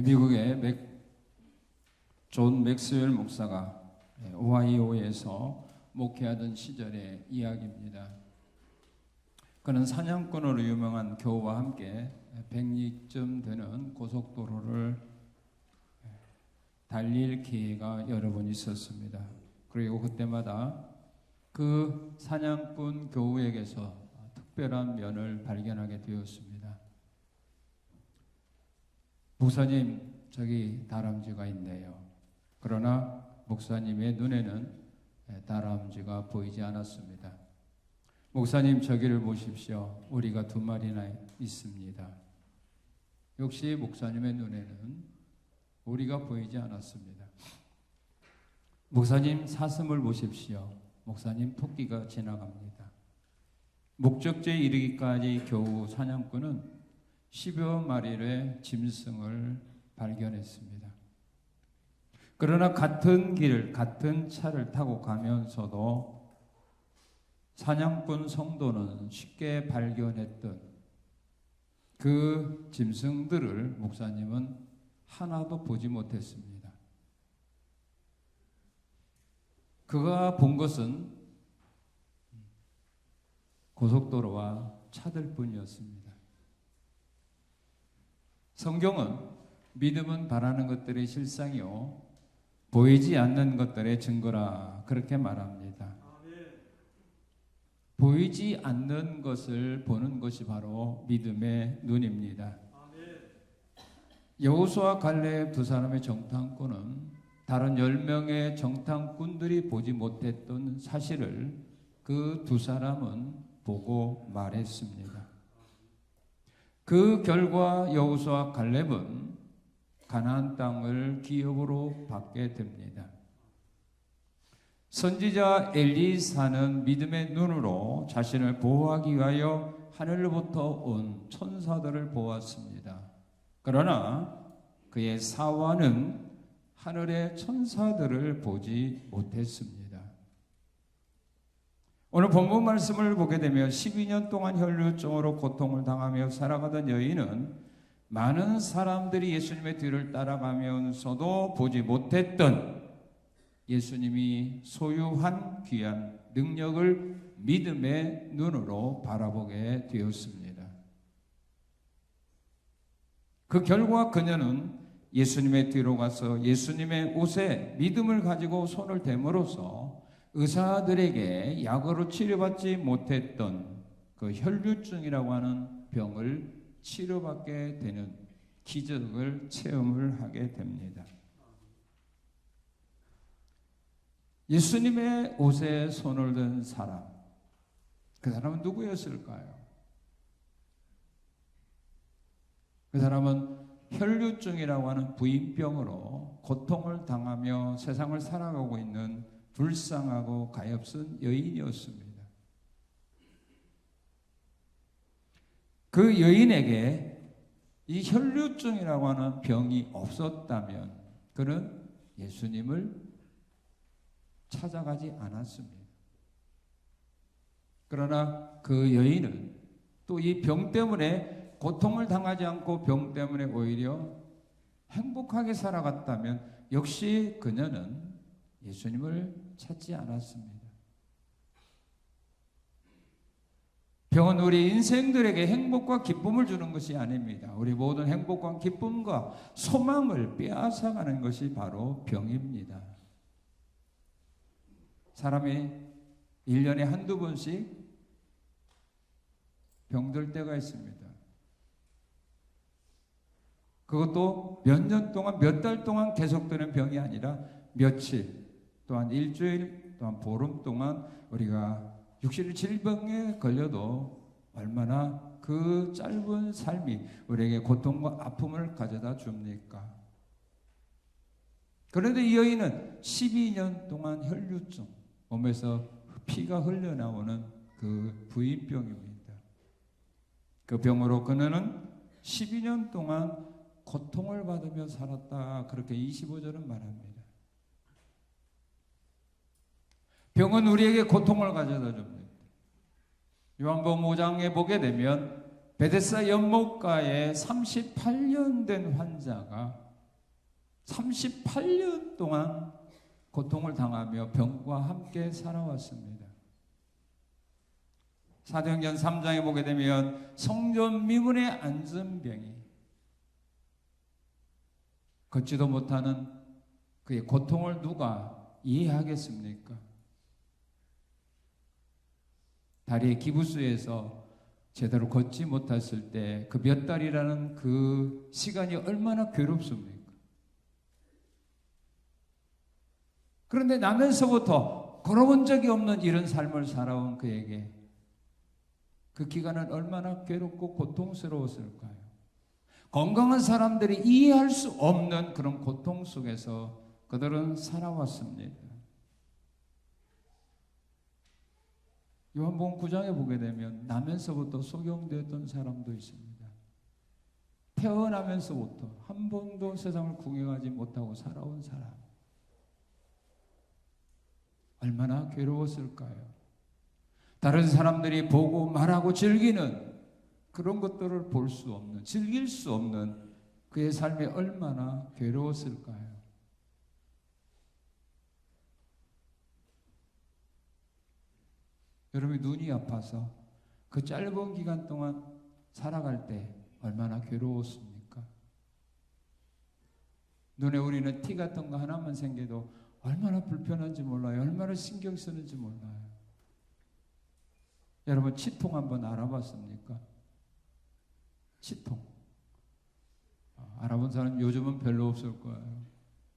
미국의 존 맥스웰 목사가 오하이오에서 목회하던 시절의 이야기입니다. 그는 사냥꾼으로 유명한 교우와 함께 100리쯤 되는 고속도로를 달릴 기회가 여러 번 있었습니다. 그리고 그때마다 그 사냥꾼 교우에게서 특별한 면을 발견하게 되었습니다. 목사님, 저기 다람쥐가 있네요. 그러나 목사님의 눈에는 다람쥐가 보이지 않았습니다. 목사님, 저기를 보십시오. 우리가 2마리나 있습니다. 역시 목사님의 눈에는 우리가 보이지 않았습니다. 목사님, 사슴을 보십시오. 목사님, 토끼가 지나갑니다. 목적지에 이르기까지 겨우 사냥꾼은 10여 마리의 짐승을 발견했습니다. 그러나 같은 길, 같은 차를 타고 가면서도 사냥꾼 성도는 쉽게 발견했던 그 짐승들을 목사님은 하나도 보지 못했습니다. 그가 본 것은 고속도로와 차들 뿐이었습니다. 성경은 믿음은 바라는 것들의 실상이요 보이지 않는 것들의 증거라 그렇게 말합니다. 보이지 않는 것을 보는 것이 바로 믿음의 눈입니다. 여호수아 갈렙 두 사람의 정탐꾼은 다른 10명의 정탐꾼들이 보지 못했던 사실을 그 두 사람은 보고 말했습니다. 그 결과 여호수아 갈렙은 가나안 땅을 기업으로 받게 됩니다. 선지자 엘리사는 믿음의 눈으로 자신을 보호하기 위하여 하늘로부터 온 천사들을 보았습니다. 그러나 그의 사화는 하늘의 천사들을 보지 못했습니다. 오늘 본문 말씀을 보게 되면 12년 동안 혈루증으로 고통을 당하며 살아가던 여인은 많은 사람들이 예수님의 뒤를 따라가면서도 보지 못했던 예수님이 소유한 귀한 능력을 믿음의 눈으로 바라보게 되었습니다. 그 결과 그녀는 예수님의 뒤로 가서 예수님의 옷에 믿음을 가지고 손을 댐으로써 의사들에게 약으로 치료받지 못했던 그 혈류증이라고 하는 병을 치료받게 되는 기적을 체험을 하게 됩니다. 예수님의 옷에 손을 든 사람, 그 사람은 누구였을까요? 그 사람은 혈류증이라고 하는 부인병으로 고통을 당하며 세상을 살아가고 있는 불쌍하고 가엾은 여인이었습니다. 그 여인에게 이 혈류증이라고 하는 병이 없었다면 그는 예수님을 찾아가지 않았습니다. 그러나 그 여인은 또 이 병 때문에 고통을 당하지 않고 병 때문에 오히려 행복하게 살아갔다면 역시 그녀는 예수님을 찾지 않았습니다. 병은 우리 인생들에게 행복과 기쁨을 주는 것이 아닙니다. 우리 모든 행복과 기쁨과 소망을 빼앗아가는 것이 바로 병입니다. 사람이 1년에 한두 번씩 병들 때가 있습니다. 그것도 몇 년 동안, 몇 달 동안 계속되는 병이 아니라 며칠, 또한 일주일, 또한 보름 동안 우리가 육신의 질병에 걸려도 얼마나 그 짧은 삶이 우리에게 고통과 아픔을 가져다 줍니까? 그런데 이 여인은 12년 동안 혈류증, 몸에서 피가 흘러나오는 그 부인병입니다. 그 병으로 그녀는 12년 동안 고통을 받으며 살았다. 그렇게 25절은 말합니다. 병은 우리에게 고통을 가져다 줍니다. 요한복음 5장에 보게 되면 베데스다 연못가에 38년 된 환자가 38년 동안 고통을 당하며 병과 함께 살아왔습니다. 사도행전 3장에 보게 되면 성전 미문에 앉은 병이 걷지도 못하는 그의 고통을 누가 이해하겠습니까? 다리의 기부스에서 제대로 걷지 못했을 때 그 몇 달이라는 그 시간이 얼마나 괴롭습니까? 그런데 나면서부터 걸어본 적이 없는 이런 삶을 살아온 그에게 그 기간은 얼마나 괴롭고 고통스러웠을까요? 건강한 사람들이 이해할 수 없는 그런 고통 속에서 그들은 살아왔습니다. 요한복음 9장에 보게 되면 나면서부터 소경되었던 사람도 있습니다. 태어나면서부터 한 번도 세상을 구경하지 못하고 살아온 사람. 얼마나 괴로웠을까요? 다른 사람들이 보고 말하고 즐기는 그런 것들을 볼 수 없는, 즐길 수 없는 그의 삶이 얼마나 괴로웠을까요? 여러분이 눈이 아파서 그 짧은 기간 동안 살아갈 때 얼마나 괴로웠습니까? 눈에 우리는 티 같은 거 하나만 생겨도 얼마나 불편한지 몰라요. 얼마나 신경 쓰는지 몰라요. 여러분 치통 한번 알아봤습니까? 치통. 알아본 사람 요즘은 별로 없을 거예요.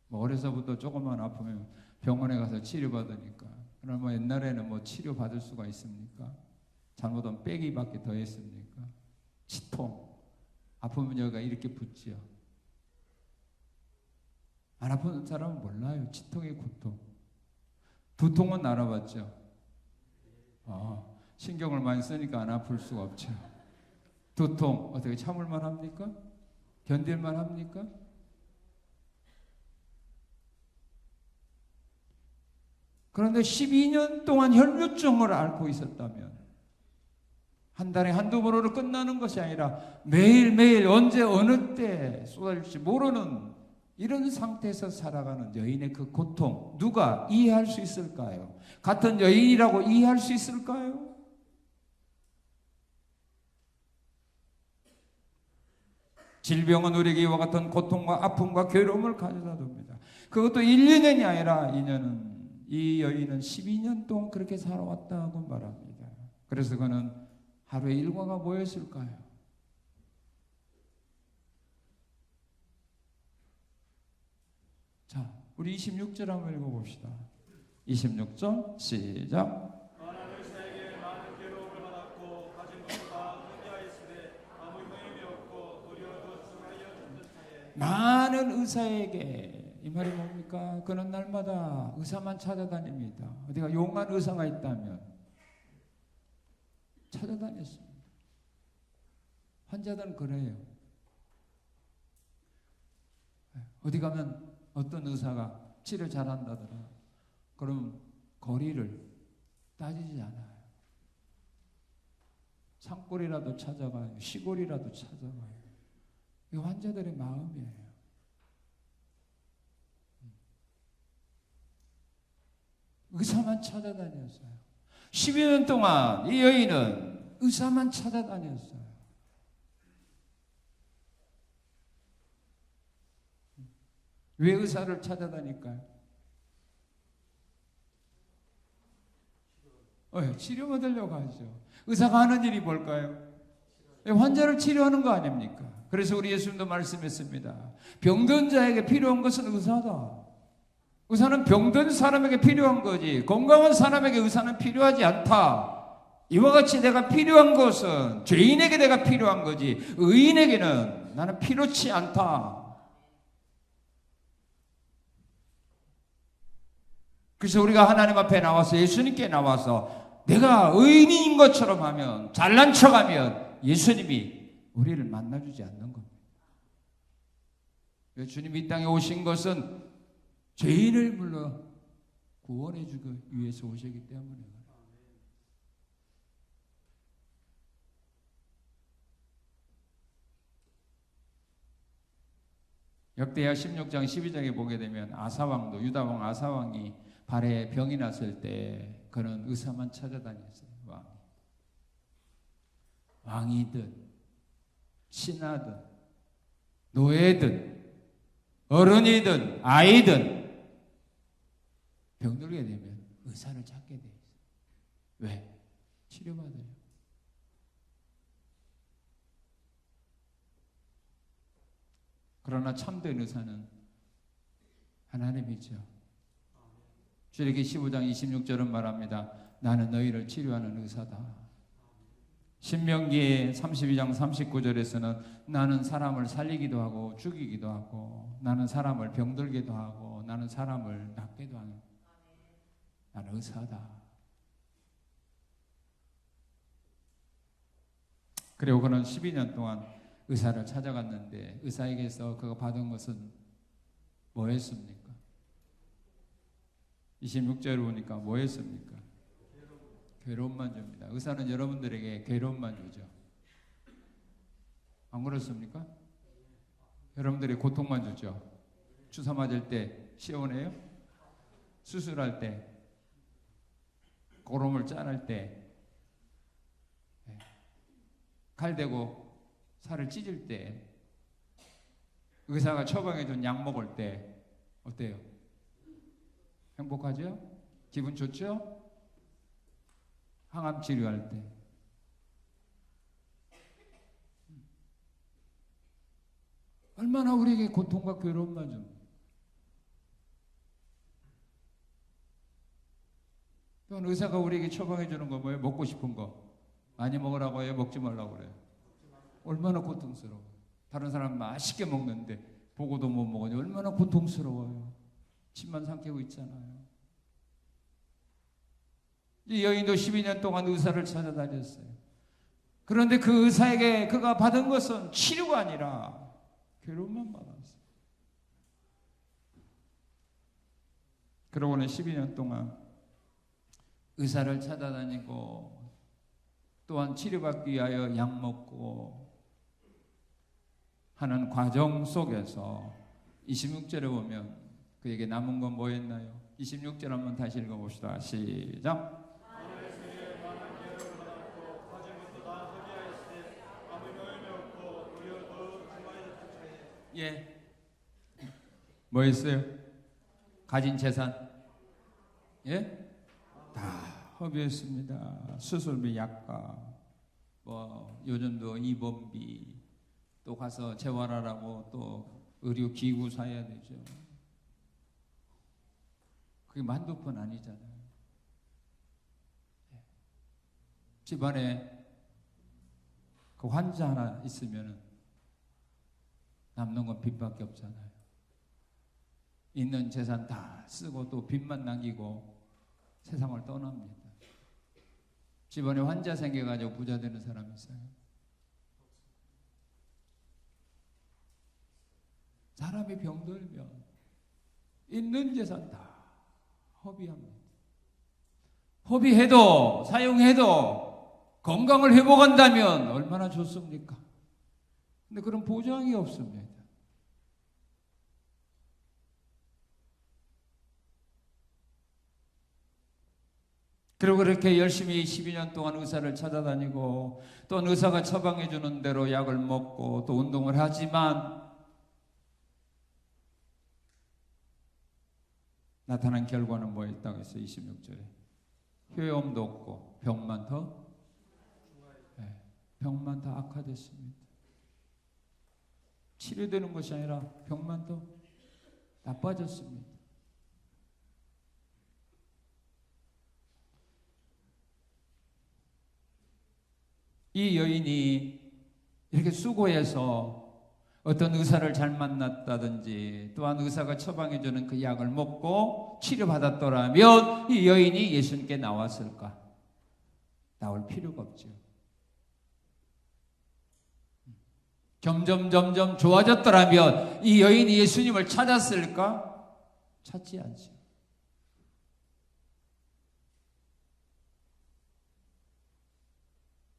뭐 어려서부터 조금만 아프면 병원에 가서 치료받으니까. 그러나 뭐 옛날에는 뭐 치료받을 수가 있습니까? 잘못하면 빼기밖에 더 했습니까? 치통. 아프면 여기가 이렇게 붓지요. 안 아픈 사람은 몰라요. 치통의 고통. 두통은 알아봤죠. 신경을 많이 쓰니까 안 아플 수가 없죠. 두통 어떻게 참을만 합니까? 견딜만 합니까? 그런데 12년 동안 혈류증을 앓고 있었다면 한 달에 한두 번으로 끝나는 것이 아니라 매일매일 언제 어느 때 쏟아질지 모르는 이런 상태에서 살아가는 여인의 그 고통 누가 이해할 수 있을까요? 같은 여인이라고 이해할 수 있을까요? 질병은 우리에게 이와 같은 고통과 아픔과 괴로움을 가져다 줍니다. 그것도 1, 2년이 아니라 이 여인은 12년 동안 그렇게 살아왔다고 말합니다. 그래서 그는 하루에 일과가 뭐였을까요? 자, 우리 26절 한번 읽어봅시다. 26절 시작. 많은 의사에게 이 말이 뭡니까? 그는 날마다 의사만 찾아다닙니다. 어디가 용한 의사가 있다면 찾아다녔습니다. 환자들은 그래요. 어디 가면 어떤 의사가 치료 잘한다더라. 그럼 거리를 따지지 않아요. 산골이라도 찾아가요. 시골이라도 찾아가요. 이 환자들의 마음이에요. 의사만 찾아다녔어요. 12년 동안 이 여인은 의사만 찾아다녔어요. 왜 의사를 찾아다닐까요? 치료 받으려고 하죠. 의사가 하는 일이 뭘까요? 환자를 치료하는 거 아닙니까? 그래서 우리 예수님도 말씀했습니다. 병든 자에게 필요한 것은 의사다. 의사는 병든 사람에게 필요한 거지 건강한 사람에게 의사는 필요하지 않다. 이와 같이 내가 필요한 것은 죄인에게 내가 필요한 거지 의인에게는 나는 필요치 않다. 그래서 우리가 하나님 앞에 나와서 예수님께 나와서 내가 의인인 것처럼 하면 잘난 척하면 예수님이 우리를 만나주지 않는 겁니다. 주님이 이 땅에 오신 것은 죄인을 불러 구원해 주기 위해서 오시기 때문에 역대하 16장 12장에 보게 되면 아사왕도 유다왕 아사왕이 발에 병이 났을 때 그는 의사만 찾아다녔어요. 왕이든 신하든 노예든 어른이든 아이든 병들게 되면 의사를 찾게 돼 있어요. 왜? 치료받아요. 그러나 참된 의사는 하나님이죠. 출애굽기 15장 26절은 말합니다. 나는 너희를 치료하는 의사다. 신명기 32장 39절에서는 나는 사람을 살리기도 하고 죽이기도 하고 나는 사람을 병들게도 하고 나는 사람을 낫게도 하는 나는 의사다. 그리고 그는 12년 동안 의사를 찾아갔는데 의사에게서 그가 받은 것은 뭐였습니까? 26절을 보니까 뭐였습니까? 괴로움만 줍니다. 의사는 여러분들에게 괴로움만 주죠. 안 그렇습니까? 여러분들이 고통만 주죠. 주사 맞을 때 시원해요? 수술할 때, 고름을 자를 때, 칼 대고 살을 찢을 때, 의사가 처방해준 약 먹을 때 어때요? 행복하죠? 기분 좋죠? 항암 치료할 때 얼마나 우리에게 고통과 괴로움만 줍니다. 또한 의사가 우리에게 처방해 주는 거 뭐예요? 먹고 싶은 거 많이 먹으라고 해요? 먹지 말라고 그래요? 얼마나 고통스러워요. 다른 사람 맛있게 먹는데 보고도 못 먹으니 얼마나 고통스러워요. 침만 삼키고 있잖아요. 이 여인도 12년 동안 의사를 찾아다녔어요. 그런데 그 의사에게 그가 받은 것은 치료가 아니라 괴로움만 받았어요. 그러고는 12년 동안 의사를 찾아다니고 또한 치료받기 위하여 약 먹고 하는 과정 속에서 26절에 보면 그에게 남은 건 뭐였나요? 26절 한번 다시 읽어봅시다. 시작. 예. 뭐 했어요? 가진 재산? 예? 다 허비했습니다. 수술비, 약가, 뭐 요즘도 입원비, 또 가서 재활하라고 또 의료 기구 사야 되죠. 그게 한두 푼 아니잖아요. 집안에 그 환자 하나 있으면 남는 건 빚밖에 없잖아요. 있는 재산 다 쓰고 또 빚만 남기고 세상을 떠납니다. 집안에 환자 생겨가지고 부자 되는 사람이 있어요. 사람이 병들면 있는 재산 다 허비합니다. 허비해도 사용해도 건강을 회복한다면 얼마나 좋습니까? 근데 그런 보장이 없습니다. 그리고 그렇게 열심히 12년 동안 의사를 찾아다니고 또 의사가 처방해 주는 대로 약을 먹고 또 운동을 하지만 나타난 결과는 뭐였다고 했어요? 26절에 효험도 없고 병만 더 악화됐습니다. 치료되는 것이 아니라 병만 더 나빠졌습니다. 이 여인이 이렇게 수고해서 어떤 의사를 잘 만났다든지 또한 의사가 처방해주는 그 약을 먹고 치료받았더라면 이 여인이 예수님께 나왔을까? 나올 필요가 없죠. 점점 좋아졌더라면 이 여인이 예수님을 찾았을까? 찾지 않죠.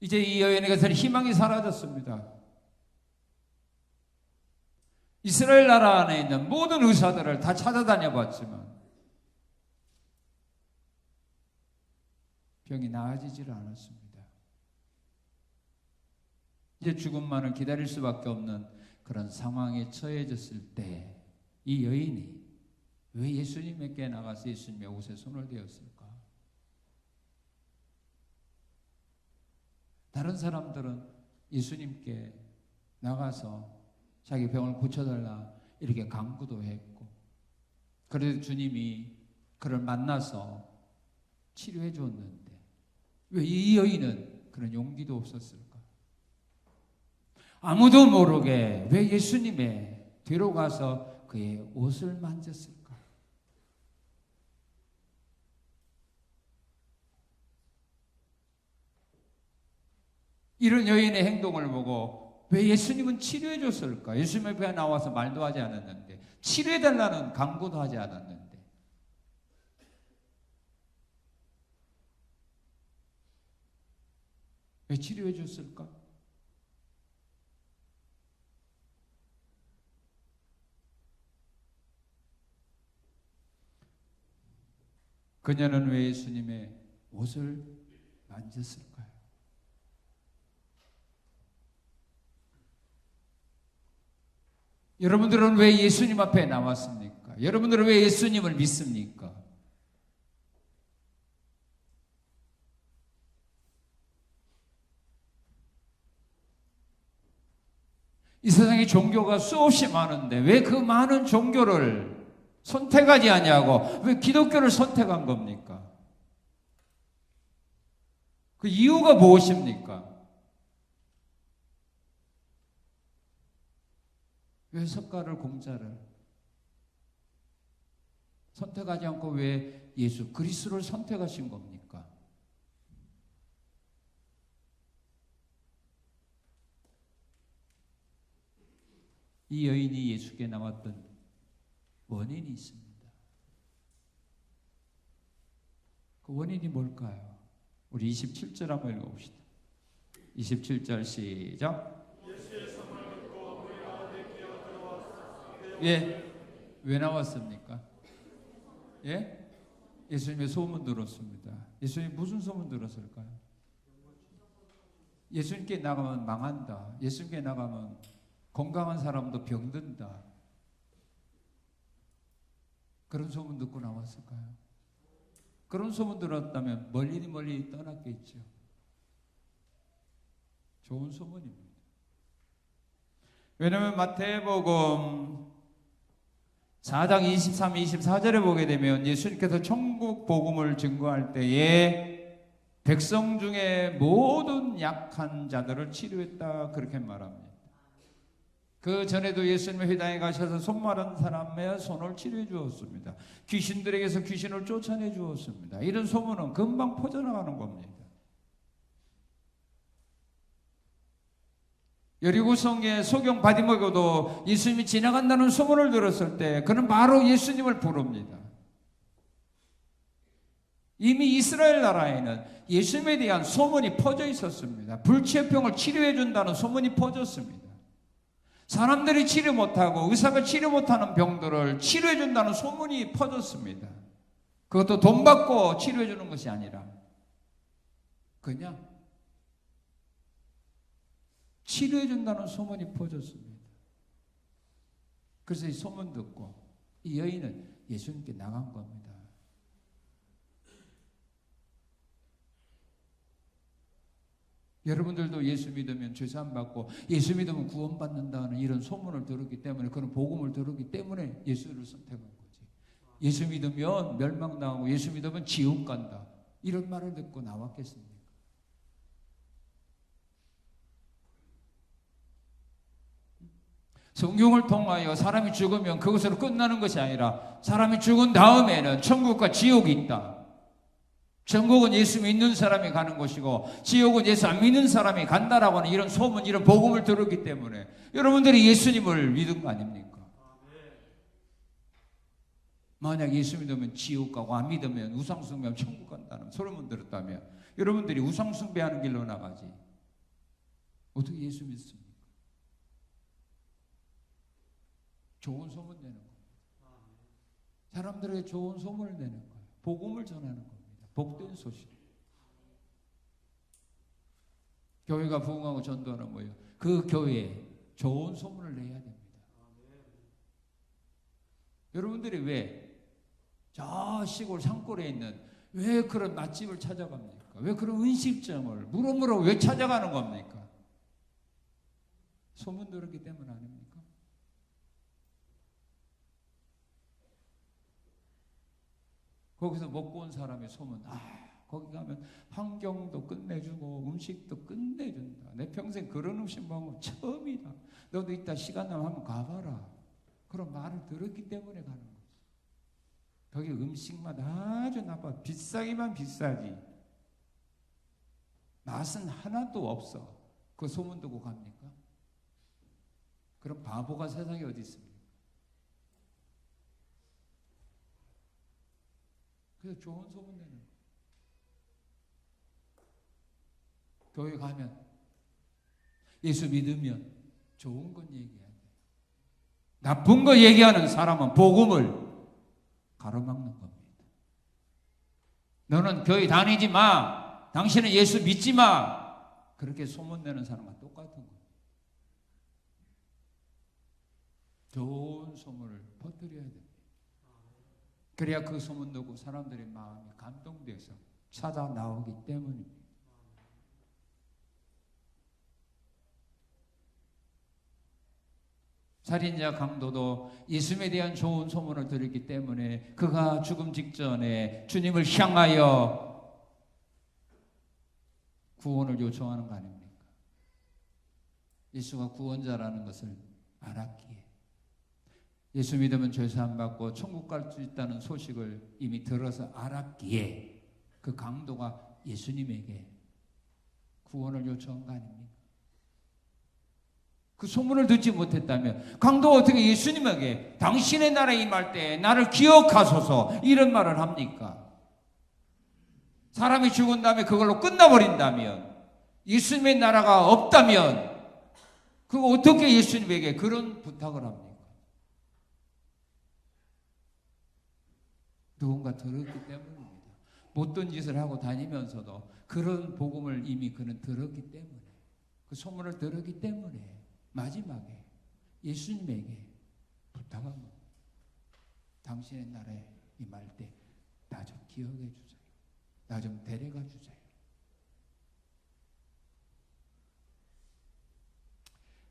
이제 이 여인에게서는 희망이 사라졌습니다. 이스라엘 나라 안에 있는 모든 의사들을 다 찾아다녀 봤지만 병이 나아지질 않았습니다. 이제 죽음만을 기다릴 수밖에 없는 그런 상황에 처해졌을 때 이 여인이 왜 예수님에게 나가서 예수님의 옷에 손을 대었을까? 다른 사람들은 예수님께 나가서 자기 병을 고쳐달라 이렇게 간구도 했고, 그래도 주님이 그를 만나서 치료해 주었는데 왜 이 여인은 그런 용기도 없었을까? 아무도 모르게 왜 예수님의 뒤로 가서 그의 옷을 만졌을까? 이런 여인의 행동을 보고 왜 예수님은 치료해 줬을까? 예수님 앞에 나와서 말도 하지 않았는데, 치료해 달라는 간구도 하지 않았는데, 왜 치료해 줬을까? 그녀는 왜 예수님의 옷을 만졌을까요? 여러분들은 왜 예수님 앞에 나왔습니까? 여러분들은 왜 예수님을 믿습니까? 이 세상에 종교가 수없이 많은데 왜 그 많은 종교를 선택하지 않냐고, 왜 기독교를 선택한 겁니까? 그 이유가 무엇입니까? 왜 석가를 공자를 선택하지 않고 왜 예수 그리스도를 선택하신 겁니까? 이 여인이 예수께 나왔던 원인이 있습니다. 그 원인이 뭘까요? 우리 27절 한번 읽어봅시다. 27절 시작. 예, 왜 나왔습니까? 예? 예수님의 소문 들었습니다. 예수님 무슨 소문 들었을까요? 예수님께 나가면 망한다. 예수님께 나가면 건강한 사람도 병든다. 그런 소문 듣고 나왔을까요? 그런 소문 들었다면 멀리 떠났겠죠. 좋은 소문입니다. 왜냐하면 마태복음 4장 23, 24절에 보게 되면 예수님께서 천국 복음을 증거할 때에 백성 중에 모든 약한 자들을 치료했다, 그렇게 말합니다. 그 전에도 예수님의 회당에 가셔서 손 마른 사람의 손을 치료해 주었습니다. 귀신들에게서 귀신을 쫓아내 주었습니다. 이런 소문은 금방 퍼져나가는 겁니다. 여리고성의 소경 바디목에도 예수님이 지나간다는 소문을 들었을 때 그는 바로 예수님을 부릅니다. 이미 이스라엘 나라에는 예수님에 대한 소문이 퍼져 있었습니다. 불치병을 치료해 준다는 소문이 퍼졌습니다. 사람들이 치료 못하고 의사가 치료 못하는 병들을 치료해 준다는 소문이 퍼졌습니다. 그것도 돈 받고 치료해 주는 것이 아니라 그냥 치료해 준다는 소문이 퍼졌습니다. 그래서 이 소문 듣고 이 여인은 예수님께 나간 겁니다. 여러분들도 예수 믿으면 죄사함 받고 예수 믿으면 구원받는다는 이런 소문을 들었기 때문에, 그런 복음을 들었기 때문에 예수를 선택한 거지. 예수 믿으면 멸망당하고 예수 믿으면 지옥 간다, 이런 말을 듣고 나왔겠습니까? 성경을 통하여 사람이 죽으면 그것으로 끝나는 것이 아니라 사람이 죽은 다음에는 천국과 지옥이 있다. 천국은 예수 믿는 사람이 가는 곳이고 지옥은 예수 안 믿는 사람이 간다라고 하는 이런 소문, 이런 복음을 들었기 때문에 여러분들이 예수님을 믿은 거 아닙니까? 만약 예수 믿으면 지옥 가고 안 믿으면 우상숭배하면 천국 간다는 소문을 들었다면 여러분들이 우상숭배하는 길로 나가지 어떻게 예수 믿습니까? 좋은 소문 내는 거예요. 사람들에게 좋은 소문을 내는 거예요. 복음을 전하는 겁니다. 복된 소식. 교회가 부흥하고 전도하는 뭐예요? 그 교회에 좋은 소문을 내야 됩니다. 여러분들이 왜 저 시골 산골에 있는 왜 그런 맛집을 찾아갑니까? 왜 그런 음식점을 물어물어 왜 찾아가는 겁니까? 소문 들었기 때문 아닙니까? 거기서 먹고 온 사람의 소문, 거기 가면 환경도 끝내주고 음식도 끝내준다. 내 평생 그런 음식 먹은 거 처음이다. 너도 이따 시간 나면 한번 가봐라. 그런 말을 들었기 때문에 가는 거지. 거기 음식만 아주 나빠. 비싸기만 비싸지. 맛은 하나도 없어. 그 소문 듣고 갑니까? 그럼 바보가 세상에 어디 있습니까? 그래서 좋은 소문 내는 거예요. 교회 가면 예수 믿으면 좋은 건 얘기해야 돼. 나쁜 거 얘기하는 사람은 복음을 가로막는 겁니다. 너는 교회 다니지 마. 당신은 예수 믿지 마. 그렇게 소문내는 사람과 똑같은 거예요. 좋은 소문을 퍼뜨려야 됩니다. 그래야 그 소문 듣고 사람들의 마음이 감동돼서 찾아 나오기 때문입니다. 살인자 강도도 예수님에 대한 좋은 소문을 들었기 때문에 그가 죽음 직전에 주님을 향하여 구원을 요청하는 거 아닙니까? 예수가 구원자라는 것을 알았기에, 예수 믿으면 죄 사함 받고 천국 갈 수 있다는 소식을 이미 들어서 알았기에 그 강도가 예수님에게 구원을 요청한 거 아닙니까? 그 소문을 듣지 못했다면 강도가 어떻게 예수님에게 당신의 나라에 임할 때 나를 기억하소서 이런 말을 합니까? 사람이 죽은 다음에 그걸로 끝나버린다면, 예수님의 나라가 없다면 그거 어떻게 예수님에게 그런 부탁을 합니까? 누군가 들었기 때문입니다. 못된 짓을 하고 다니면서도 그런 복음을 이미 그는 들었기 때문에, 그 소문을 들었기 때문에 마지막에 예수님에게 부탁한 겁니다. 당신의 나라에 임할 때 나 좀 기억해 주세요. 나 좀 데려가 주세요.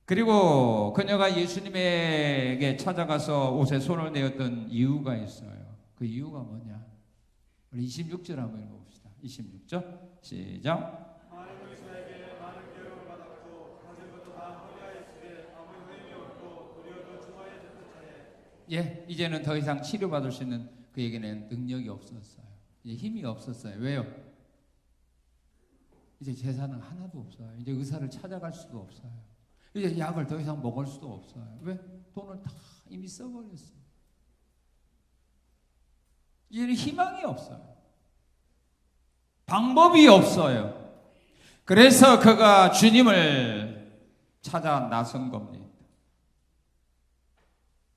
그리고 그녀가 예수님에게 찾아가서 옷에 손을 내었던 이유가 있어요. 그 이유가 뭐냐? 우리 26절 한번 읽어봅시다. 26절 시작. 예, 이제는 더 이상 치료받을 수 있는 그에게는 능력이 없었어요. 이제 힘이 없었어요. 왜요? 이제 재산은 하나도 없어요. 이제 의사를 찾아갈 수도 없어요. 이제 약을 더 이상 먹을 수도 없어요. 왜? 돈을 다 이미 써버렸어요. 이제는 희망이 없어요. 방법이 없어요. 그래서 그가 주님을 찾아 나선 겁니다.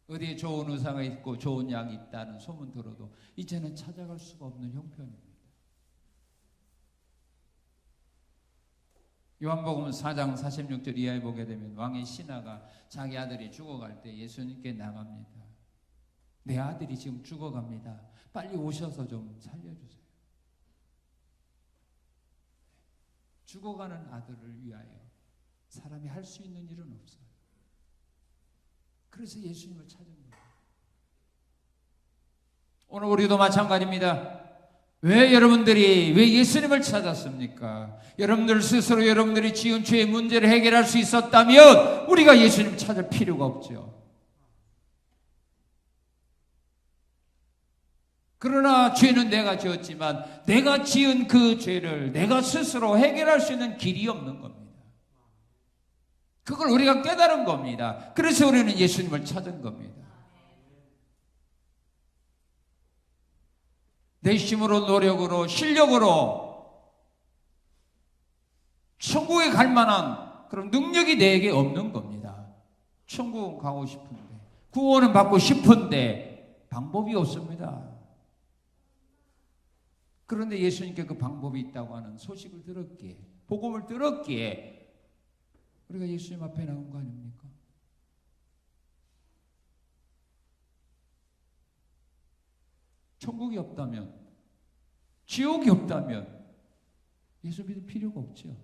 어디에 좋은 의사가 있고 좋은 약이 있다는 소문 들어도 이제는 찾아갈 수가 없는 형편입니다. 요한복음 4장 46절 이하에 보게 되면 왕의 신하가 자기 아들이 죽어갈 때 예수님께 나갑니다. 내 아들이 지금 죽어갑니다. 빨리 오셔서 좀 살려주세요. 죽어가는 아들을 위하여 사람이 할 수 있는 일은 없어요. 그래서 예수님을 찾은 거예요. 오늘 우리도 마찬가지입니다. 왜 예수님을 찾았습니까? 여러분들 스스로 여러분들이 지은 죄의 문제를 해결할 수 있었다면 우리가 예수님 찾을 필요가 없죠. 그러나 죄는 내가 지었지만 내가 지은 그 죄를 내가 스스로 해결할 수 있는 길이 없는 겁니다. 그걸 우리가 깨달은 겁니다. 그래서 우리는 예수님을 찾은 겁니다. 내 힘으로, 노력으로, 실력으로 천국에 갈 만한 그런 능력이 내게 없는 겁니다. 천국 가고 싶은데 구원은 받고 싶은데 방법이 없습니다. 그런데 예수님께 그 방법이 있다고 하는 소식을 들었기에, 복음을 들었기에 우리가 예수님 앞에 나온 거 아닙니까? 천국이 없다면, 지옥이 없다면 예수 믿을 필요가 없죠.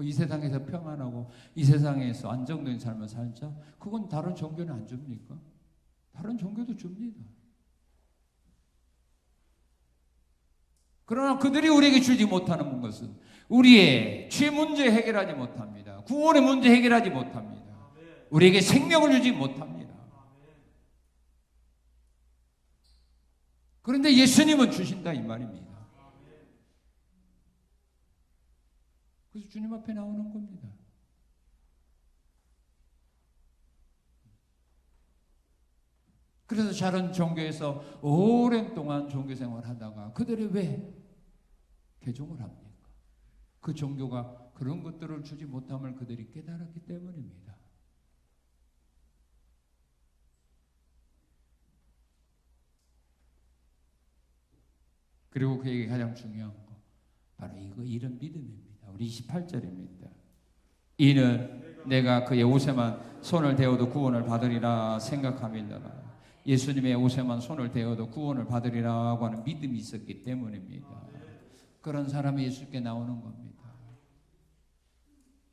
이 세상에서 평안하고 이 세상에서 안정된 삶을 살자, 그건 다른 종교는 안 줍니까? 다른 종교도 줍니다. 그러나 그들이 우리에게 주지 못하는 것은 우리의 죄 문제 해결하지 못합니다. 구원의 문제 해결하지 못합니다. 우리에게 생명을 주지 못합니다. 그런데 예수님은 주신다 이 말입니다. 그래서 주님 앞에 나오는 겁니다. 그래서 다른 종교에서 오랜 동안 종교 생활을 하다가 그들이 왜 개종을 합니까? 그 종교가 그런 것들을 주지 못함을 그들이 깨달았기 때문입니다. 그리고 그에게 가장 중요한 거 바로 이런 믿음입니다. 우리 28절입니다. 이는 내가 그의 옷에만 손을 대어도 구원을 받으리라 생각함이더라. 예수님의 옷에만 손을 대어도 구원을 받으리라고 하는 믿음이 있었기 때문입니다. 그런 사람이 예수께 나오는 겁니다.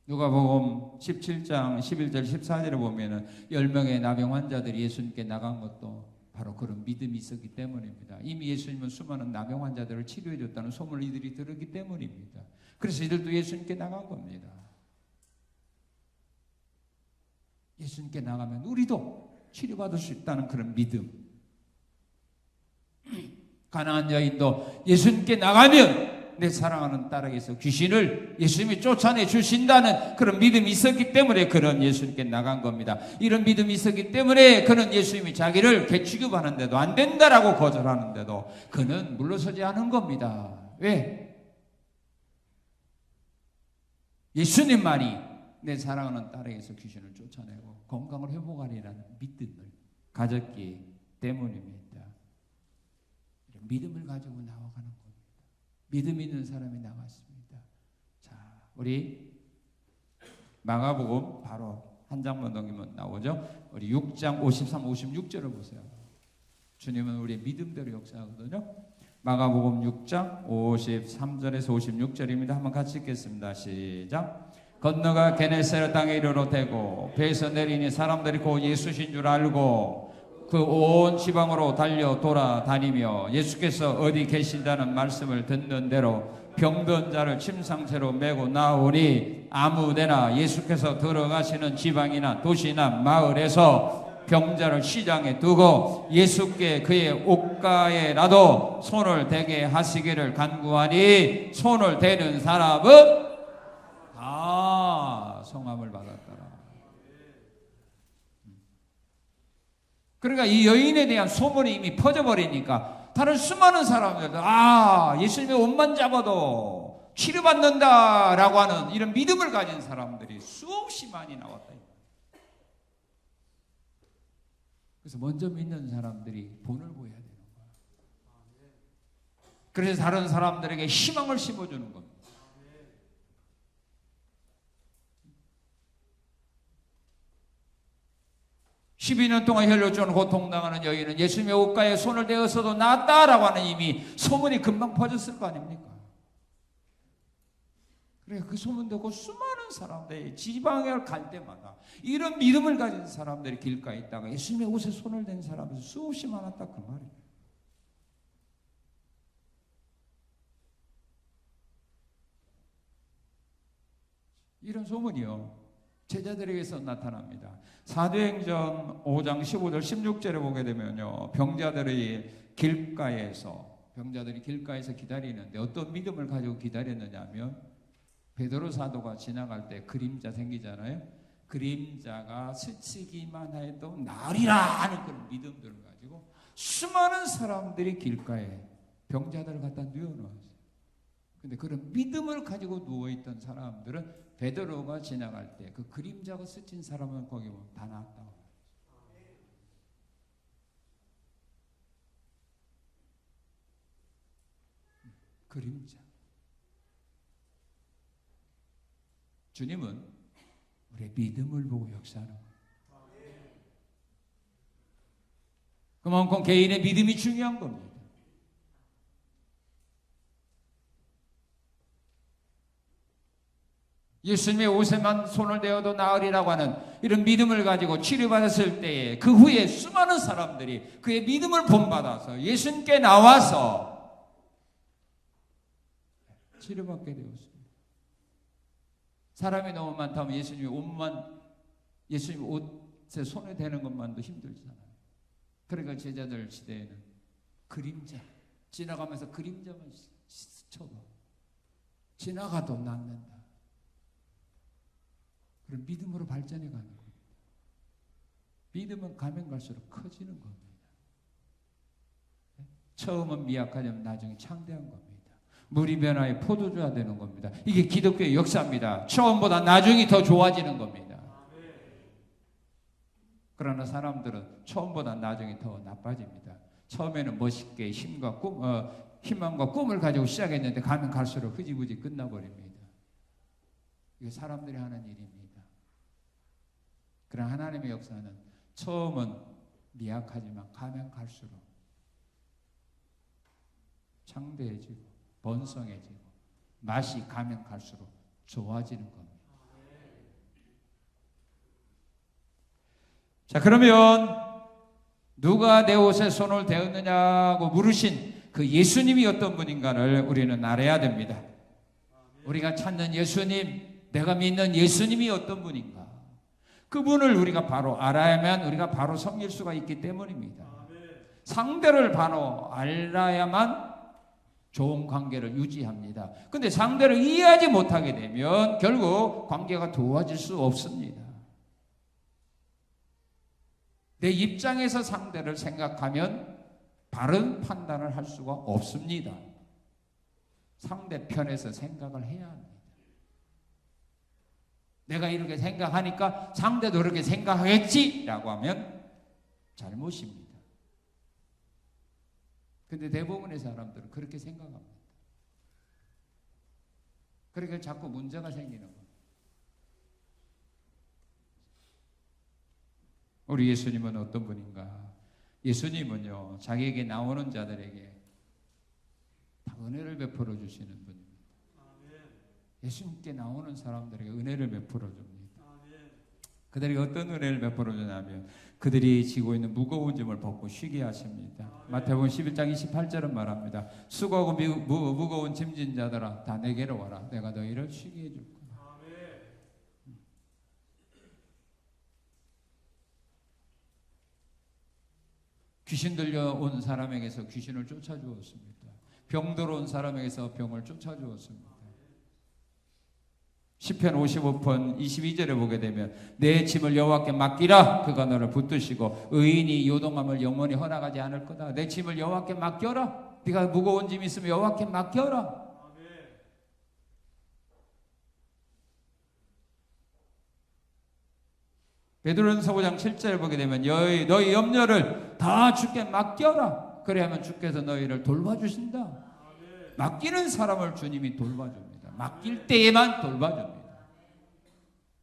누가복음 17장 11절 14절에 보면은 10명의 나병 환자들이 예수님께 나간 것도 바로 그런 믿음이 있었기 때문입니다. 이미 예수님은 수많은 나병 환자들을 치료해 줬다는 소문을 이들이 들었기 때문입니다. 그래서 이들도 예수님께 나간 겁니다. 예수님께 나가면 우리도 치료받을 수 있다는 그런 믿음. 가난한 여인도 예수님께 나가면 내 사랑하는 딸에게서 귀신을 예수님이 쫓아내 주신다는 그런 믿음이 있었기 때문에 그는 예수님께 나간 겁니다. 이런 믿음이 있었기 때문에 그는 예수님이 자기를 개취급하는데도 안 된다라고 거절하는데도 그는 물러서지 않은 겁니다. 왜? 예수님 말이 내 사랑하는 딸에게서 귀신을 쫓아내고 건강을 회복하리라는 믿음을 가졌기 때문입니다. 이런 믿음을 가지고 나아가는 겁니다. 믿음 있는 사람이 나갔습니다. 자, 우리 마가복음 바로 한 장만 넘기면 나오죠. 우리 6장 53, 56절을 보세요. 주님은 우리의 믿음대로 역사하거든요. 마가복음 6장 53절에서 56절입니다. 한번 같이 읽겠습니다. 시작. 건너가 게네사렛 땅에 이르러대고 배에서 내리니 사람들이 곧 예수신 줄 알고 그 온 지방으로 달려 돌아다니며 예수께서 어디 계신다는 말씀을 듣는 대로 병든 자를 침상채로 메고 나오니 아무데나 예수께서 들어가시는 지방이나 도시나 마을에서 병자를 시장에 두고 예수께 그의 옷가에라도 손을 대게 하시기를 간구하니 손을 대는 사람은 다 성함을 받았더라. 그러니까 이 여인에 대한 소문이 이미 퍼져버리니까 다른 수많은 사람들도 예수님의 옷만 잡아도 치료받는다라고 하는 이런 믿음을 가진 사람들이 수없이 많이 나왔다. 그래서 먼저 믿는 사람들이 본을 보여야 되는 거야. 그래서 다른 사람들에게 희망을 심어주는 겁니다. 12년 동안 혈루증으로 고통당하는 여인은 예수님의 옷가에 손을 대어서도 낫다라고 하는 이미 소문이 금방 퍼졌을 거 아닙니까? 그래, 그 소문 듣고 수많은 사람들이 지방에 갈 때마다 이런 믿음을 가진 사람들이 길가에 있다가 예수님의 옷에 손을 댄 사람이 수없이 많았다 그 말이에요. 이런 소문이요 제자들에게서 나타납니다. 사도행전 5장 15절 16절에 보게 되면요 병자들이 길가에서 기다리는데 어떤 믿음을 가지고 기다렸느냐 하면 베드로 사도가 지나갈 때 그림자 생기잖아요. 그림자가 스치기만 해도 나으리라 하는 그런 믿음들을 가지고 수많은 사람들이 길가에 병자들을 갖다 뉘어놓았어요. 근데 그런 믿음을 가지고 누워있던 사람들은 베드로가 지나갈 때 그 그림자가 스친 사람은 거기 보면 다 나왔다고. 그림자. 주님은 우리의 믿음을 보고 역사하는 거예요. 그만큼 개인의 믿음이 중요한 겁니다. 예수님의 옷에만 손을 대어도 나으리라고 하는 이런 믿음을 가지고 치료받았을 때에 그 후에 수많은 사람들이 그의 믿음을 본받아서 예수님께 나와서 치료받게 되었습니다. 사람이 너무 많다면 예수님 옷에 손에 대는 것만도 힘들잖아요. 그러니까 제자들 시대에는 그림자, 지나가면서 그림자만 스쳐도 지나가도 낫는다. 그런 믿음으로 발전해 가는 겁니다. 믿음은 가면 갈수록 커지는 겁니다. 처음은 미약하지만 나중에 창대한 겁니다. 물이 변화의 포도주가 되는 겁니다. 이게 기독교의 역사입니다. 처음보다 나중이 더 좋아지는 겁니다. 그러나 사람들은 처음보다 나중이 더 나빠집니다. 처음에는 멋있게 희망과 꿈을 가지고 시작했는데 가면 갈수록 흐지부지 끝나버립니다. 이게 사람들이 하는 일입니다. 그러나 하나님의 역사는 처음은 미약하지만 가면 갈수록 창대해지고 번성해지고 맛이 가면 갈수록 좋아지는 겁니다. 자, 그러면 누가 내 옷에 손을 대었느냐고 물으신 그 예수님이 어떤 분인가를 우리는 알아야 됩니다. 우리가 찾는 예수님, 내가 믿는 예수님이 어떤 분인가, 그분을 우리가 바로 알아야만 우리가 바로 섬길 수가 있기 때문입니다. 상대를 바로 알아야만 좋은 관계를 유지합니다. 그런데 상대를 이해하지 못하게 되면 결국 관계가 도와질 수 없습니다. 내 입장에서 상대를 생각하면 바른 판단을 할 수가 없습니다. 상대편에서 생각을 해야 합니다. 내가 이렇게 생각하니까 상대도 그렇게 생각하겠지라고 하면 잘못입니다. 근데 대부분의 사람들은 그렇게 생각합니다. 그러니까 자꾸 문제가 생기는 겁니다. 우리 예수님은 어떤 분인가? 예수님은요, 자기에게 나오는 자들에게 다 은혜를 베풀어 주시는 분입니다. 예수님께 나오는 사람들에게 은혜를 베풀어 줍니다. 그들에게 어떤 은혜를 베풀어 주냐면 그들이 지고 있는 무거운 짐을 벗고 쉬게 하십니다. 마태복음 11장 28절은 말합니다. 수고하고 무거운 짐진 자들아 다 내게로 와라. 내가 너희를 쉬게 해줄 거다. 귀신 들려온 사람에게서 귀신을 쫓아주었습니다. 병 들어온 사람에게서 병을 쫓아주었습니다. 시편 55편 22절에 보게 되면 내 짐을 여호와께 맡기라. 그가 너를 붙드시고 의인이 요동함을 영원히 허락하지 않을 거다. 내 짐을 여호와께 맡겨라. 네가 무거운 짐이 있으면 여호와께 맡겨라. 베드로전서 5장 7절에 보게 되면 너희 염려를 다 주께 맡겨라. 그래야만 주께서 너희를 돌봐주신다. 맡기는 사람을 주님이 돌봐줍니다. 맡길 때에만 돌봐줍니다.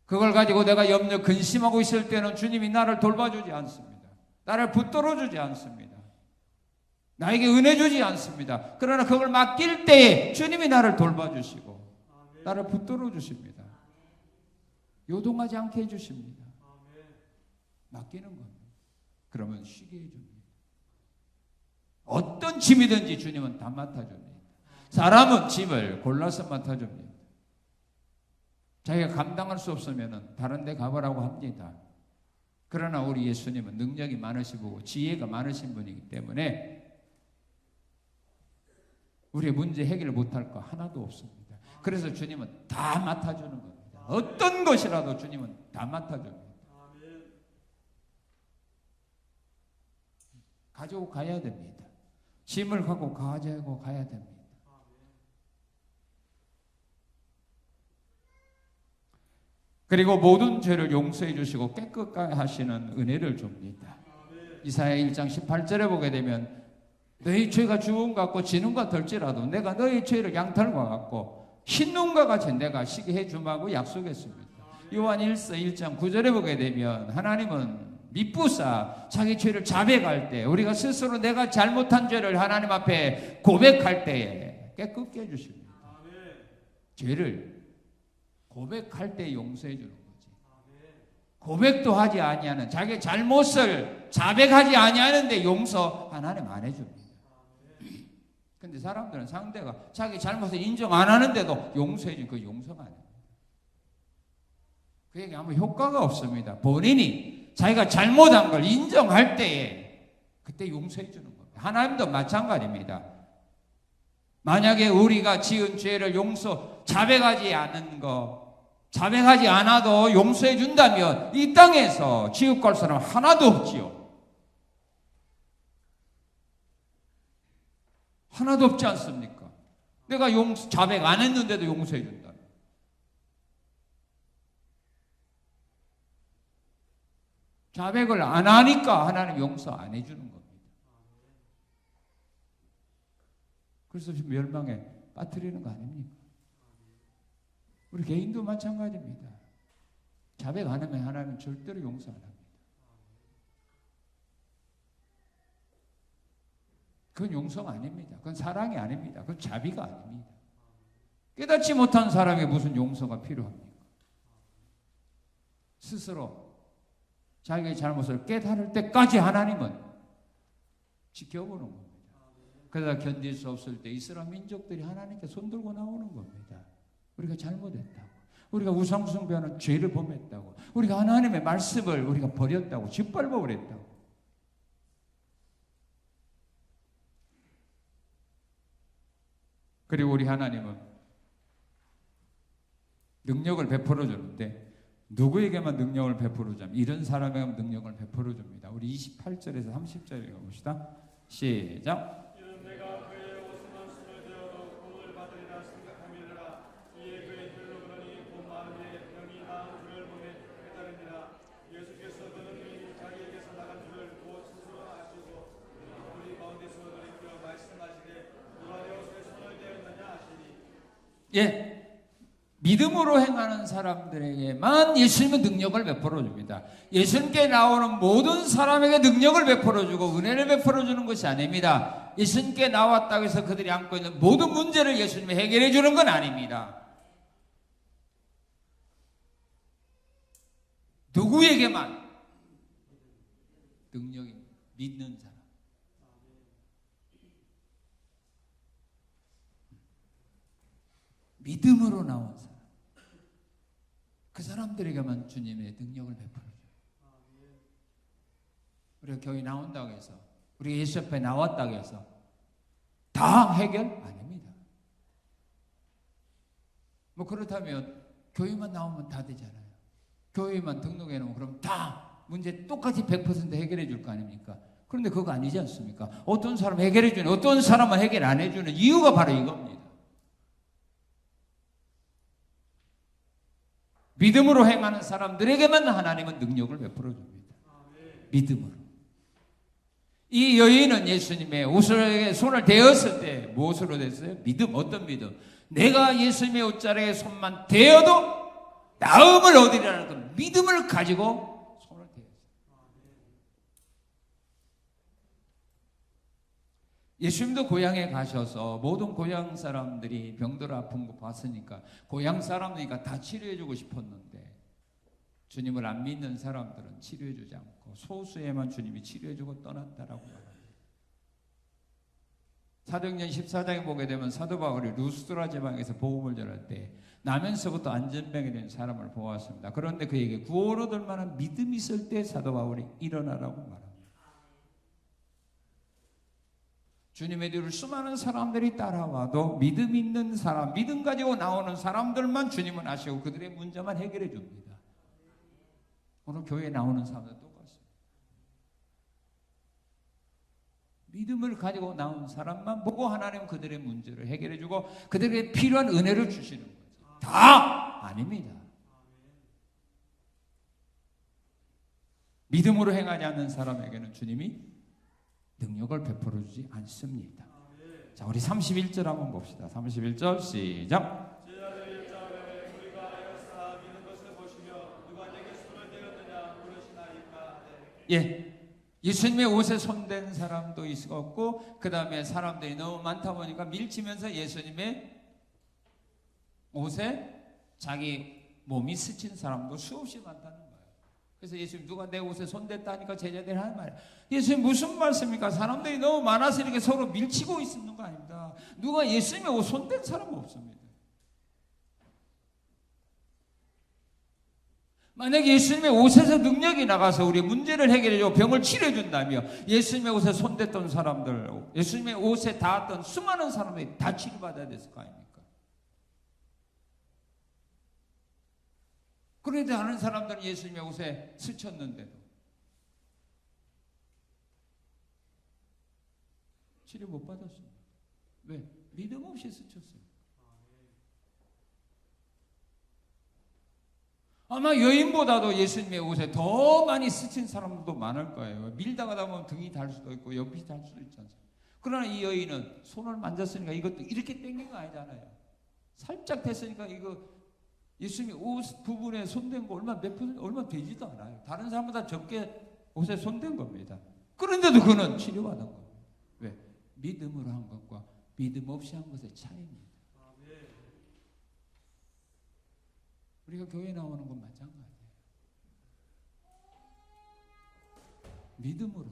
그걸 가지고 내가 염려 근심하고 있을 때는 주님이 나를 돌봐주지 않습니다. 나를 붙들어주지 않습니다. 나에게 은혜 주지 않습니다. 그러나 그걸 맡길 때에 주님이 나를 돌봐주시고 나를 붙들어주십니다. 요동하지 않게 해주십니다. 맡기는 겁니다. 그러면 쉬게 해줍니다. 어떤 짐이든지 주님은 다 맡아줍니다. 사람은 짐을 골라서 맡아줍니다. 자기가 감당할 수 없으면 다른 데 가보라고 합니다. 그러나 우리 예수님은 능력이 많으시고 지혜가 많으신 분이기 때문에 우리의 문제 해결을 못할 거 하나도 없습니다. 그래서 주님은 다 맡아주는 겁니다. 어떤 것이라도 주님은 다 맡아줍니다. 가지고 가야 됩니다. 짐을 갖고 가지고 가야 됩니다. 그리고 모든 죄를 용서해 주시고 깨끗하게 하시는 은혜를 줍니다. 이사야 1장 18절에 보게 되면 너희 죄가 주홍 같고 진홍과 덜지라도 내가 너희 죄를 양털과 같고 흰눈과 같이 내가 시게 해 주마고 약속했습니다. 요한 1장 9절에 보게 되면 하나님은 미쁘사 자기 죄를 자백할 때 우리가 스스로 내가 잘못한 죄를 하나님 앞에 고백할 때에 깨끗게 해주십니다. 죄를 고백할 때 용서해 주는 거지. 고백도 하지 아니하는 자기 잘못을 자백하지 아니하는데 용서 하나님 안 해줍니다. 근데 사람들은 상대가 자기 잘못을 인정 안 하는데도 용서해 주는 그 용서가 아닙니다. 그 얘기 아무 효과가 없습니다. 본인이 자기가 잘못한 걸 인정할 때에 그때 용서해 주는 겁니다. 하나님도 마찬가지입니다. 만약에 우리가 지은 죄를 자백하지 않아도 용서해 준다면 이 땅에서 지옥 갈 사람 하나도 없지요. 하나도 없지 않습니까? 내가 자백 안 했는데도 용서해 준다. 자백을 안 하니까 하나님 용서 안 해주는 겁니다. 그래서 지금 멸망에 빠뜨리는 거 아닙니까? 우리 개인도 마찬가지입니다. 자백 안 하면 하나님은 절대로 용서 안 합니다. 그건 용서가 아닙니다. 그건 사랑이 아닙니다. 그건 자비가 아닙니다. 깨닫지 못한 사람에게 무슨 용서가 필요합니까? 스스로 자기의 잘못을 깨달을 때까지 하나님은 지켜보는 겁니다. 그러다 견딜 수 없을 때 이스라엘 민족들이 하나님께 손들고 나오는 겁니다. 우리가 잘못했다고. 우리가 우상숭배하는 죄를 범했다고. 우리가 하나님의 말씀을 우리가 버렸다고. 짓밟아 버렸다고. 그리고 우리 하나님은 능력을 베풀어 주는데 누구에게만 능력을 베풀어 주냐면 이런 사람에게만 능력을 베풀어 줍니다. 우리 28절에서 30절 읽어봅시다. 시작. 내가 그의 옷은 숨을 되어도 공을 받으리라 생각함이라. 이에 그의 혈로 그러니 곧 마음에 병이 나은 주를 몸에 깨달으니라. 예수께서 그는 자기에게서 나간 줄을 곧 스스로 아시고 우리 가운데서 돌이켜 말씀하시되 누가 내 옷에 손을 대었느냐 하시니. 예. 믿음으로 행하는 사람들에게만 예수님은 능력을 베풀어 줍니다. 예수님께 나오는 모든 사람에게 능력을 베풀어 주고 은혜를 베풀어 주는 것이 아닙니다. 예수님께 나왔다고 해서 그들이 안고 있는 모든 문제를 예수님이 해결해 주는 건 아닙니다. 누구에게만 능력이 믿는 사람. 믿음으로 나온 사람. 그 사람들에게만 주님의 능력을 베풀어줘요. 우리가 교회 나온다고 해서, 우리가 예수 앞에 나왔다고 해서 다 해결 아닙니다. 뭐 그렇다면 교회만 나오면 다 되잖아요. 교회만 등록해 놓으면 그럼 다 문제 똑같이 100% 해결해 줄 거 아닙니까? 그런데 그거 아니지 않습니까? 어떤 사람 해결해 주는, 어떤 사람은 해결 안 해주는 이유가 바로 이겁니다. 믿음으로 행하는 사람들에게만 하나님은 능력을 베풀어 줍니다. 믿음으로. 이 여인은 예수님의 옷에 손을 대었을 때 무엇으로 됐어요? 믿음. 어떤 믿음? 내가 예수님의 옷자락에 손만 대어도 나음을 얻으리라는 그 믿음을 가지고 손을 대었어요. 예수님도 고향에 가셔서 모든 고향 사람들이 병들 아픈 거 봤으니까 고향 사람이니까 다 치료해주고 싶었는데 주님을 안 믿는 사람들은 치료해주지 않고 소수에만 주님이 치료해주고 떠났다라고 말합니다. 사도행전 14장에 보게 되면 사도 바울이 루스드라 지방에서 복음을 전할 때 나면서부터 안전병이 된 사람을 보았습니다. 그런데 그에게 구원 얻을 만한 믿음이 있을 때 사도 바울이 일어나라고 말합니다. 주님의 뒤를 수많은 사람들이 따라와도 믿음 있는 사람, 믿음 가지고 나오는 사람들만 주님은 아시고 그들의 문제만 해결해 줍니다. 오늘 교회에 나오는 사람들도 똑같습니다. 믿음을 가지고 나온 사람만 보고 하나님은 그들의 문제를 해결해 주고 그들에게 필요한 은혜를 주시는 거죠. 다 아닙니다. 믿음으로 행하지 않는 사람에게는 주님이 능력을 베풀어 주지 않습니다. 자, 우리 31절 한번 봅시다. 31절 시작. 제자들의 일자에 우리가 역사 믿는 것을 보시며 누가 내게 손을 대었느냐 물으시나이까. 예, 예수님의 옷에 손댄 사람도 있었고 그 다음에 사람들이 너무 많다 보니까 밀치면서 예수님의 옷에 자기 몸이 스친 사람도 수없이 많다는 거예요. 그래서 예수님 누가 내 옷에 손댔다 하니까 제자들이 하는 말이에요. 예수님 무슨 말씀입니까? 사람들이 너무 많아서 이렇게 서로 밀치고 있는 거 아닙니다. 누가 예수님의 옷 손댄 사람은 없습니다. 만약에 예수님의 옷에서 능력이 나가서 우리의 문제를 해결해주고 병을 치료해준다며 예수님의 옷에 손댔던 사람들, 예수님의 옷에 닿았던 수많은 사람들이 다 치료받아야 됐을 거 아닙니까? 그런데 다른 사람들은 예수님의 옷에 스쳤는데도 치료 못 받았습니다. 왜? 믿음 없이 스쳤어요. 아마 여인보다도 예수님의 옷에 더 많이 스친 사람들도 많을 거예요. 밀다가 보면 등이 달 수도 있고 옆이 달 수도 있지 않습니까? 그러나 이 여인은 손을 만졌으니까 이것도 이렇게 당긴 거 아니잖아요. 살짝 됐으니까 이거 예수님이 옷 부분에 손댄 거 얼마 되지도 않아요. 다른 사람보다 적게 옷에 손댄 겁니다. 그런데도 그는 치료받은 겁니다. 왜? 믿음으로 한 것과 믿음 없이 한 것의 차이입니다. 우리가 교회 나오는 건 마찬가지예요. 믿음으로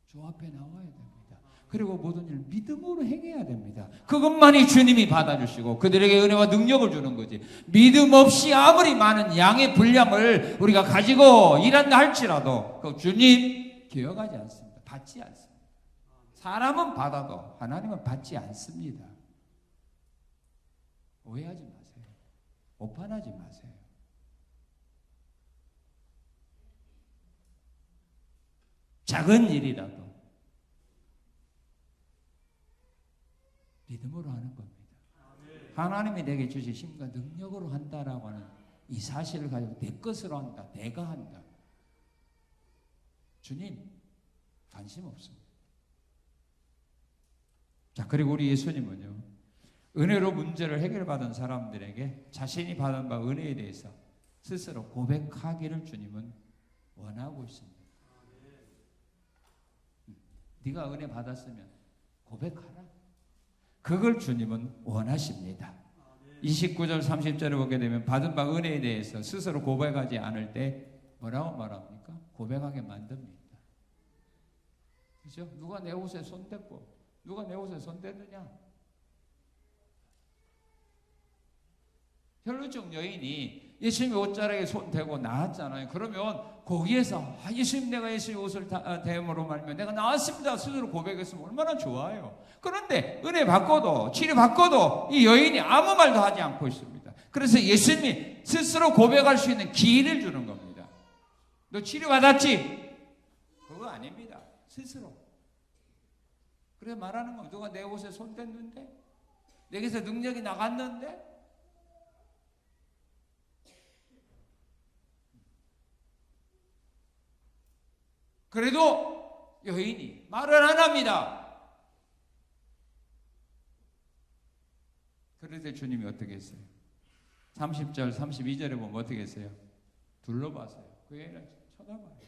주 앞에 나와야 됩니다. 그리고 모든 일을 믿음으로 행해야 됩니다. 그것만이 주님이 받아주시고 그들에게 은혜와 능력을 주는 거지. 믿음 없이 아무리 많은 양의 분량을 우리가 가지고 일한다 할지라도 그 주님 기억하지 않습니다. 받지 않습니다. 사람은 받아도 하나님은 받지 않습니다. 오해하지 마세요. 오판하지 마세요. 작은 일이라도 믿음으로 하는 겁니다. 하나님이 내게 주신 힘과 능력으로 한다라고 하는 이 사실을 가지고 내 것으로 한다, 내가 한다. 주님 관심 없습니다. 자, 그리고 우리 예수님은요, 은혜로 문제를 해결받은 사람들에게 자신이 받은 바 은혜에 대해서 스스로 고백하기를 주님은 원하고 있습니다. 네가 은혜 받았으면 고백하라. 그걸 주님은 원하십니다. 29절 30절을 보게 되면 받은 바 은혜에 대해서 스스로 고백하지 않을 때 뭐라고 말합니까? 고백하게 만듭니다. 그렇죠? 누가 내 옷에 손댔고 누가 내 옷에 손댔느냐? 혈루증 여인이 예수님의 옷자락에 손 대고 나왔잖아요. 그러면 거기에서 예수님 내가 예수님 옷을 대므로 말면 내가 나왔습니다 스스로 고백했으면 얼마나 좋아요. 그런데 은혜 받고도 치료 받고도 이 여인이 아무 말도 하지 않고 있습니다. 그래서 예수님이 스스로 고백할 수 있는 기회를 주는 겁니다. 너 치료 받았지? 그거 아닙니다. 스스로. 그래 말하는 거. 누가 내 옷에 손 댔는데? 내게서 능력이 나갔는데? 그래도 여인이 말을 안 합니다. 그래서 주님이 어떻게 했어요? 30절 32절에 보면 어떻게 했어요? 둘러봤어요. 그 여인은 쳐다봐요.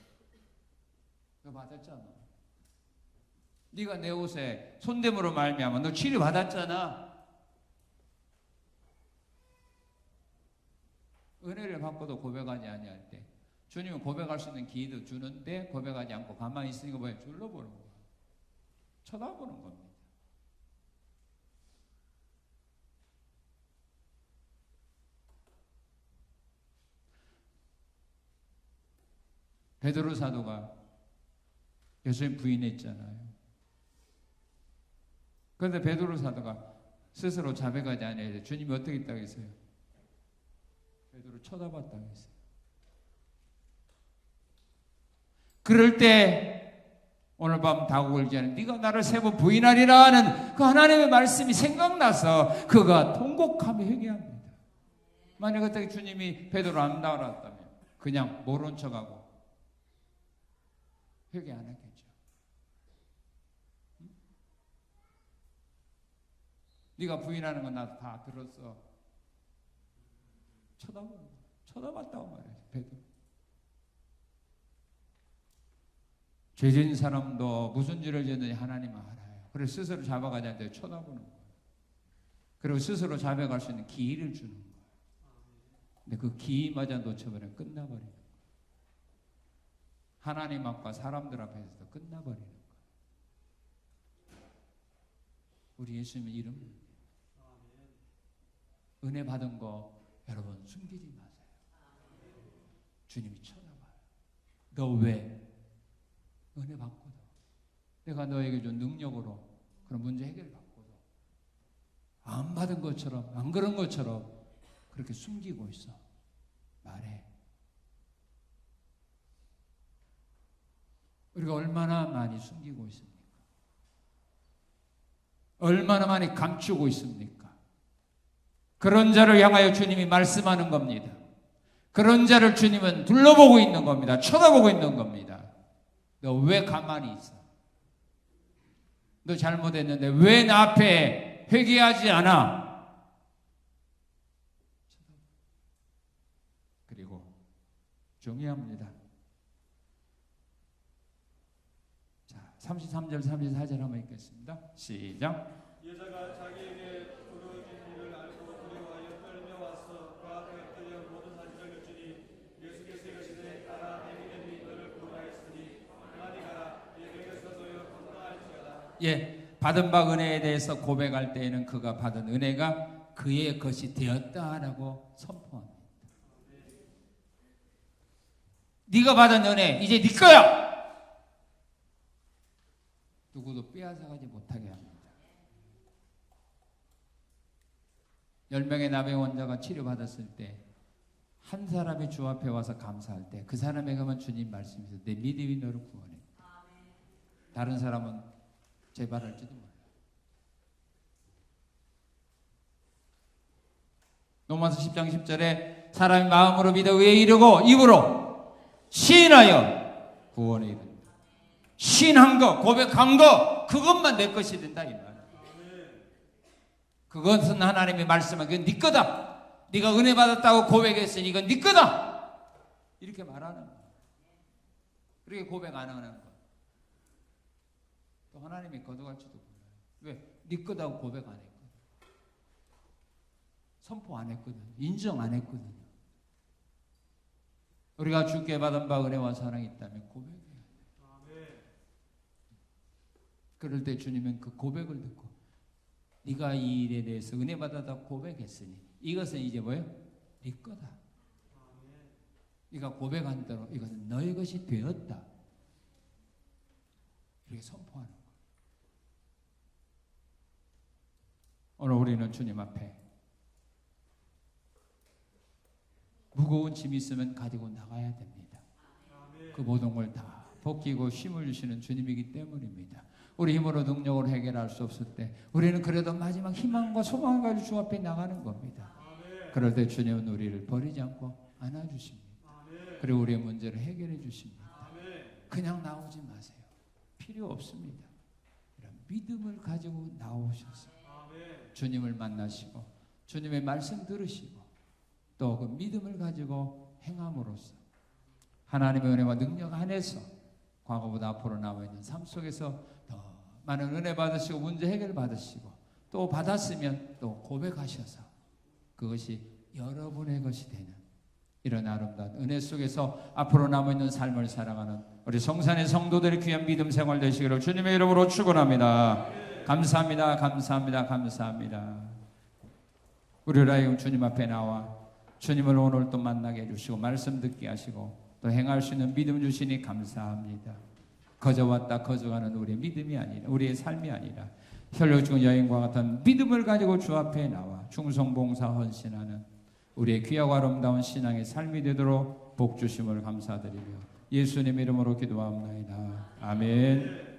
너 받았잖아. 네가 내 옷에 손대므로 말미암아 너 치료 받았잖아. 은혜를 받고도 고백하지 아니할 때 주님은 고백할 수 있는 기회도 주는데 고백하지 않고 가만히 있으니까 뭐예요? 둘러보는 거예요. 쳐다보는 겁니다. 베드로 사도가 예수님 부인했잖아요. 그런데 베드로 사도가 스스로 자백하지 않아야 주님이 어떻게 했다고 했어요? 베드로 쳐다봤다고 했어요. 그럴 때 오늘 밤 다국을 전에 네가 나를 세 번 부인하리라 하는 그 하나님의 말씀이 생각나서 그가 통곡하며 회개합니다. 만약 그때 주님이 베드로 안 나왔다면 그냥 모른 척하고 회개 안 했겠죠. 응? 네가 부인하는 건 나 다 들었어. 쳐다봤다고 말이야. 베드로. 죄진 사람도 무슨 죄를 지었는지 하나님은 알아요. 그래서 스스로 잡아가지 않는데 쳐다보는 거예요. 그리고 스스로 잡아갈 수 있는 기회를 주는 거예요. 근데 그 기회마저 놓쳐버리면 끝나버리는 거예요. 하나님 앞과 사람들 앞에서도 끝나버리는 거예요. 우리 예수님 이름 은혜 받은 거 여러분 숨기지 마세요. 주님이 쳐다봐요. 너 왜? 은혜 받고도 내가 너에게 준 능력으로 그런 문제 해결 받고도 안 받은 것처럼 안 그런 것처럼 그렇게 숨기고 있어. 말해. 우리가 얼마나 많이 숨기고 있습니까? 얼마나 많이 감추고 있습니까? 그런 자를 향하여 주님이 말씀하는 겁니다. 그런 자를 주님은 둘러보고 있는 겁니다. 쳐다보고 있는 겁니다. 너 왜 가만히 있어? 너 잘못했는데 왜 나 앞에 회개하지 않아? 그리고 중요합니다. 자, 33절 34절 한번 읽겠습니다. 시작. 여자가 자기에게 부러진 일을 알고 두려워하여 떨며 와서 그 앞에 엎드려 모든 사실을 주니 예수께서 이르시되 가라 내 믿음이 너를 구원하였으니 가만히 가라 네 병에서도요 건강할지어다. 예, 받은 바 은혜에 대해서 고백할 때에는 그가 받은 은혜가 그의 것이 되었다라고 선포합니다. 네가 받은 은혜 이제 네 거야. 누구도 빼앗아가지 못하게 합니다. 10명의 나병 환자가 치료받았을 때 한 사람이 주 앞에 와서 감사할 때 그 사람에게만 주님 말씀이서 내 믿음이 너를 구원했다. 다른 사람은 재발할지도 몰라. 로마서 10장 10절에 사람이 마음으로 믿어 의에 이르고 입으로 시인하여 구원에 이른다. 시인한 거, 고백한 거, 그것만 내 것이 된다 이 말이야. 그것은 하나님의 말씀은 그건 네 거다. 네가 은혜 받았다고 고백했으니 이건 네 거다. 이렇게 말하는 거야. 그렇게 고백 안 하는 거. 또 하나님이 거둬갈지도 몰라요. 왜? 네 거다고 고백 안 했거든. 선포 안 했거든. 인정 안 했거든. 우리가 주께 받은 바 은혜와 사랑이 있다면 고백해야 돼. 그럴 때 주님은 그 고백을 듣고 네가 이 일에 대해서 은혜 받았다 고백했으니 이것은 이제 뭐예요? 네 거다. 네가 고백한 대로 이것은 너의 것이 되었다. 이렇게 선포하는 거예요. 오늘 우리는 주님 앞에 무거운 짐이 있으면 가지고 나가야 됩니다. 그 모든 걸 다 벗기고 쉼을 주시는 주님이기 때문입니다. 우리 힘으로 능력으로 해결할 수 없을 때 우리는 그래도 마지막 희망과 소망을 가지고 주 앞에 나가는 겁니다. 그럴 때 주님은 우리를 버리지 않고 안아주십니다. 그리고 우리의 문제를 해결해 주십니다. 그냥 나오지 마세요. 필요 없습니다. 이런 믿음을 가지고 나오셔서 주님을 만나시고 주님의 말씀 들으시고 또 그 믿음을 가지고 행함으로써 하나님의 은혜와 능력 안에서 과거보다 앞으로 남아있는 삶 속에서 더 많은 은혜 받으시고 문제 해결 받으시고 또 받았으면 또 고백하셔서 그것이 여러분의 것이 되는 이런 아름다운 은혜 속에서 앞으로 남아있는 삶을 살아가는 우리 성산의 성도들의 귀한 믿음 생활 되시기를 주님의 이름으로 축원합니다. 감사합니다. 감사합니다. 감사합니다. 우리 하여금 주님 앞에 나와 주님을 오늘 또 만나게 해주시고 말씀 듣게 하시고 또 행할 수 있는 믿음 주시니 감사합니다. 거저 왔다 거저가는 우리의 믿음이 아니라 우리의 삶이 아니라 혈육 죽은 여인과 같은 믿음을 가지고 주 앞에 나와 충성봉사 헌신하는 우리의 귀하고 아름다운 신앙의 삶이 되도록 복 주심을 감사드리며 예수님 이름으로 기도합니다. 아멘.